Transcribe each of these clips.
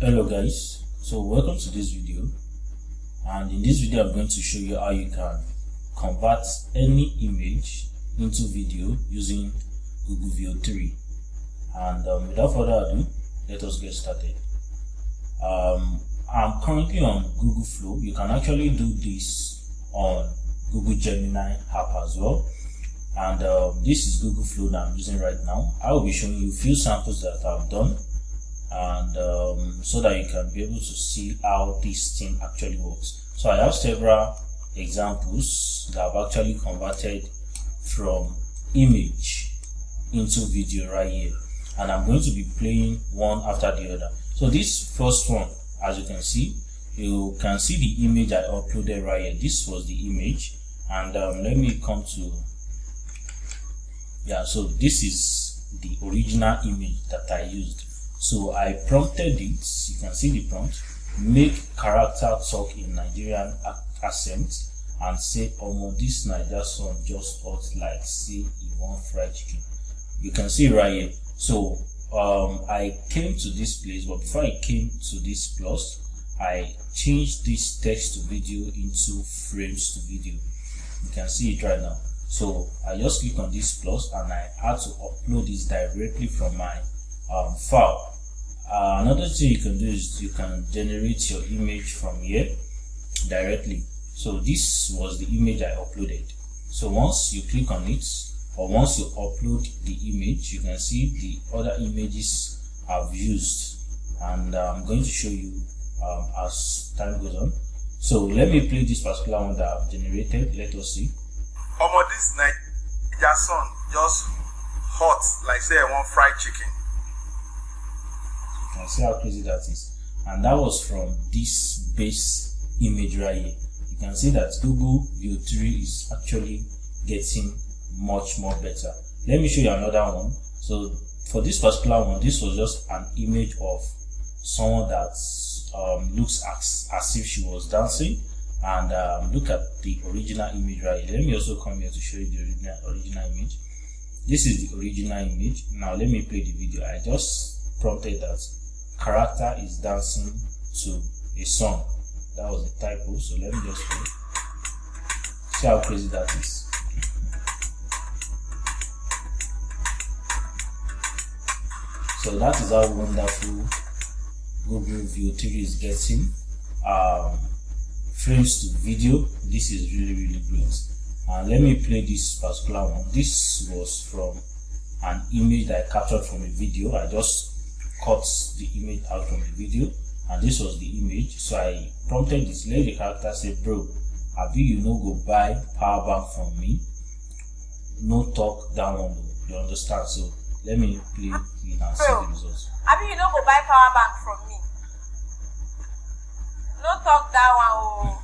Hello guys, so welcome to this video, and in this video I'm going to show you how you can convert any image into video using Google Veo 3. And without further ado, let us get started. I'm currently on Google Flow. You can actually do this on Google Gemini app as well, and this is Google Flow that I'm using right now. I will be showing you a few samples that I've done, and so that you can be able to see how this thing actually works. So I have several examples that I've actually converted from image into video right here, and I'm going to be playing one after the other. So this first one, as you can see the image I uploaded right here. This was the image, and let me come to, so this is the original image that I used. So I prompted it. You can see the prompt: make character talk in Nigerian accent and say, "Omo, this Niger son just hot like say he want fried chicken." You can see right here. So I came to this place, but before I came to this plus, I changed this text to video into frames to video. You can see it right now. So I just click on this plus, and I had to upload this directly from my file. Another thing you can do is you can generate your image from here directly. So this was the image I uploaded. So once you click on it, or once you upload the image, you can see the other images I've used, and I'm going to show you as time goes on. So let me play this particular one that I've generated. Let us see. Omo, this Niger son just hot like say I want fried chicken. You can see how crazy that is, and that was from this base image right here. You can see that Google Veo 3 is actually getting much more better. Let me show you another one. So for this particular one, this was just an image of someone that looks as if she was dancing, and look at the original image right here. Let me also come here to show you the original image. This is the original image. Now let me play the video. I just prompted that character is dancing to a song. That was the typo, so let me just play. See how crazy that is. So that is how wonderful Google Veo 3 is getting frames to video. This is really great. And let me play this particular one. This was from an image that I captured from a video. I just cut the image out from the video, and this was the image. So I prompted this, let the character say, "Bro, have you no go buy power bank from me? No talk that one though." You understand? So let me play it and see the results. Have you no go buy power bank from me? No talk that one.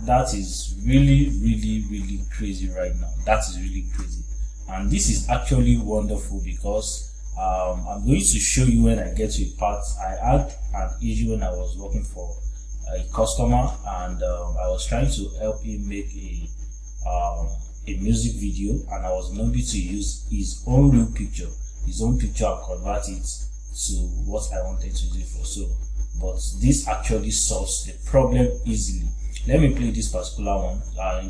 That is really crazy right now. That is really crazy, and this is actually wonderful because I'm going to show you when I get to a part. I had an issue when I was working for a customer, and I was trying to help him make a music video, and I was not able to use his own real picture, and convert it to what I wanted to use it for. So, but this actually solves the problem easily. Let me play this particular one.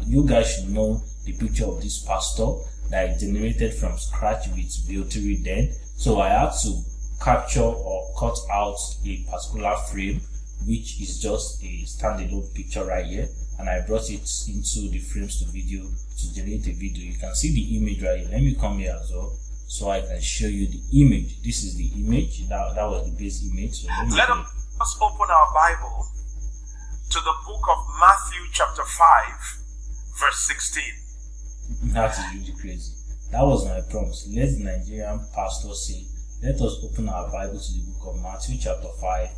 You guys should know the picture of this pastor that I generated from scratch with Veo 3 then. So I had to capture or cut out a particular frame, which is just a standalone picture right here, and I brought it into the frames to video to generate a video. You can see the image right here. Let me come here as well so I can show you the image. This is the image. That was the base image. So let us open our Bible to the book of Matthew chapter 5 verse 16. That is really crazy. That was my prompt. Let the Nigerian pastor say, let us open our Bible to the book of Matthew chapter 5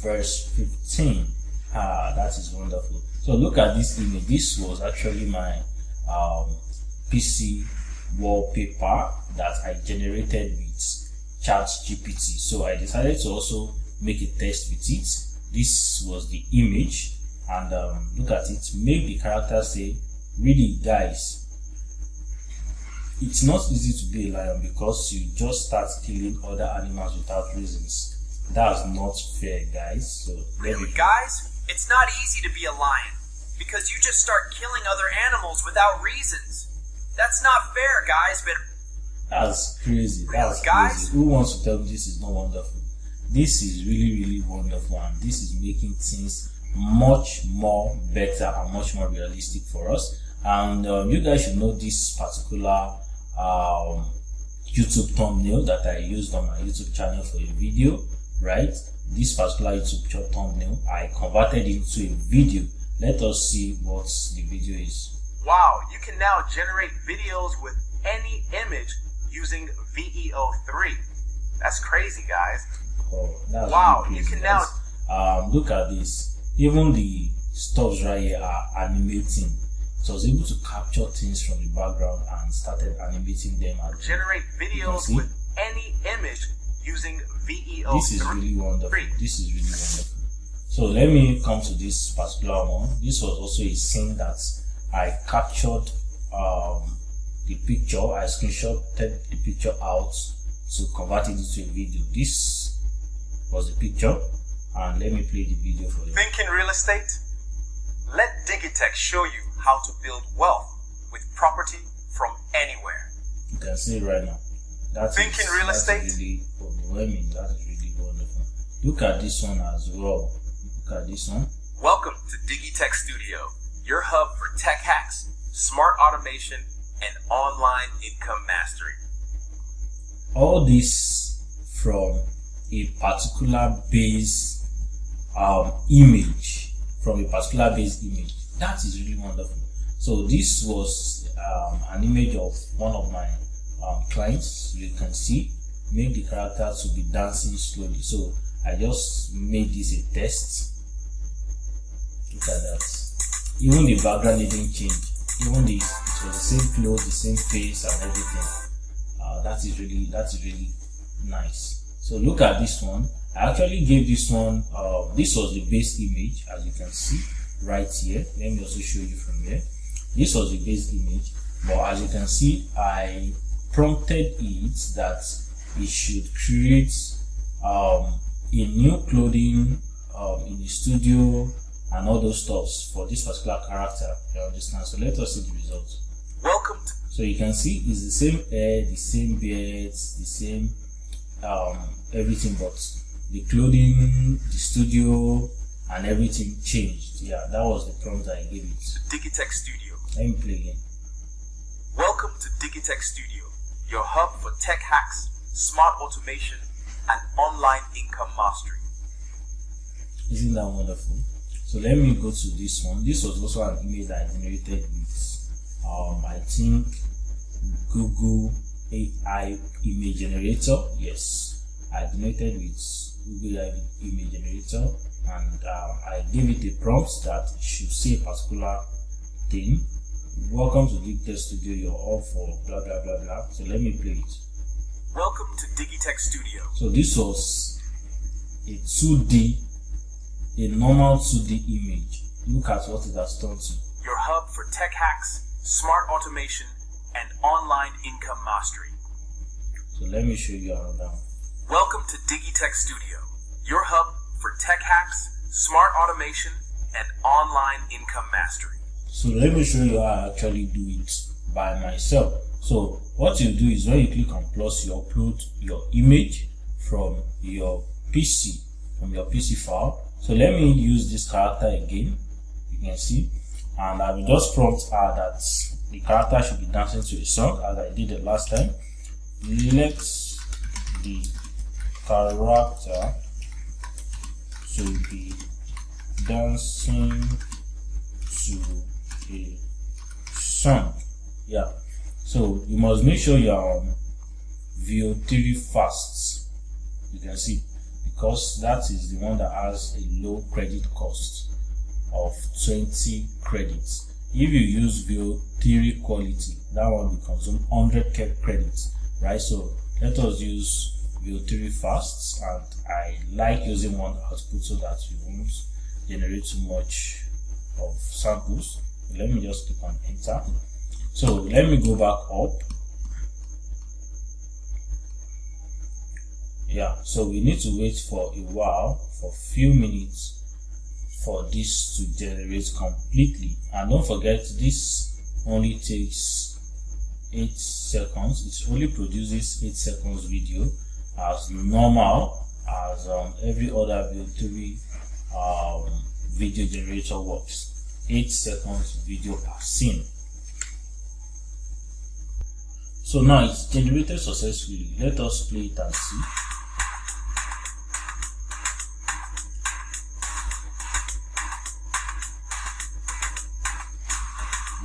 verse 15. That is wonderful. So look at this image. This was actually my PC wallpaper that I generated with ChatGPT. So I decided to also make a test with it. This was the image, and look at it. Make the character say, "Really guys, it's not easy to be a lion because you just start killing other animals without reasons. That's not fair, guys. So Really, guys? It's not easy to be a lion because you just start killing other animals without reasons. That's not fair, guys, but that's crazy. Really, That's guys? crazy. Who wants to tell me this is not wonderful? This is really wonderful, and this is making things much more better and much more realistic for us. And you guys should know this particular YouTube thumbnail that I used on my YouTube channel for a video, right? This particular YouTube thumbnail I converted into a video. Let us see what the video is. Wow, you can now generate videos with any image using VEO3. That's crazy, guys. Oh, that's Wow, really you crazy, can guys. Look at this. Even the stuffs right here are animating. So I was able to capture things from the background and started animating them. Generate videos with any image using VEO3. This is really wonderful. This is really wonderful. So let me come to this particular one. This was also a scene that I captured the picture. I screenshotted the picture out to convert it into a video. This was the picture, and let me play the video for you. Thinking real estate? Let Digitech show you how to build wealth with property from anywhere. You can see it right now. That's real estate? really overwhelming. That is really wonderful. Look at this one as well. Look at this one. welcome to Digitech Studio, your hub for tech hacks, smart automation, and online income mastery. All this from a particular base image. From a particular base image. That is really wonderful. So this was an image of one of my clients. You can see, make the character to be dancing slowly. So I just made this a test. Look at that. Even the background didn't change. Even it was the same clothes, the same face, and everything. That is really nice. So look at this one. I actually gave this one. This was the base image, as you can see right here. Let me also show you from here. This was the base image, but as you can see, I prompted it that it should create a new clothing in the studio and all those stuffs for this particular character. You understand? So let us see the results. Welcome to So you can see it's the same hair, the same beards, the same everything, but the clothing, the studio, and everything changed. Yeah, that was the prompt I gave it. Digitech Studio. Let me play again. Welcome to Digitech Studio, your hub for tech hacks, smart automation, and online income mastery. Isn't that wonderful? So let me go to this one. This was also an image that I generated with I think Google AI image generator. Yes, I generated with Google AI image generator, and I gave it a prompt that should say a particular thing. Welcome to Digitech Studio, you're all for blah blah blah blah. So let me play it. Welcome to Digitech Studio. So this was a 2D, a normal 2D image. Look at what it has turned to. Your hub for tech hacks, smart automation, and online income mastery. So let me show you another one. Welcome to Digitech Studio, your hub for tech hacks, smart automation, and online income mastery. So let me show you how I actually do it by myself. So what you do is when you click on plus, you upload your image from your PC, file. So let me use this character again. You can see, and I will just prompt her that the character should be dancing to a song as I did the last time. Let the character to be dancing to a song. Yeah, so you must make sure you are on VEO3 fast. You can see, because that is the one that has a low credit cost of 20 credits. If you use VEO3 quality, that one will consume 100 credits, right? So let us use VEO3 fast, and I like using one output so that we won't generate too much of samples. Let me just click on enter. So let me go back up. Yeah, so we need to wait for a while, for a few minutes, for this to generate completely. And don't forget, this only takes 8 seconds. It only produces 8 seconds video as normal as every other VEO3 video generator works. 8 seconds video per scene. So now it's generated successfully. Let us play it and see.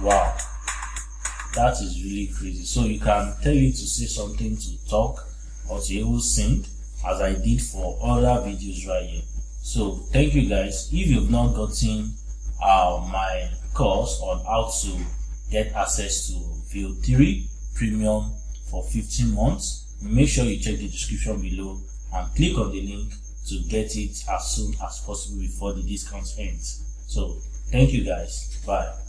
Wow, that is really crazy. So you can tell it to say something, to talk, or to even sing, as I did for other videos right here. So thank you guys. If you've not gotten my course on how to get access to VEO3 Premium for 15 months, make sure you check the description below and click on the link to get it as soon as possible before the discount ends. So thank you guys. Bye.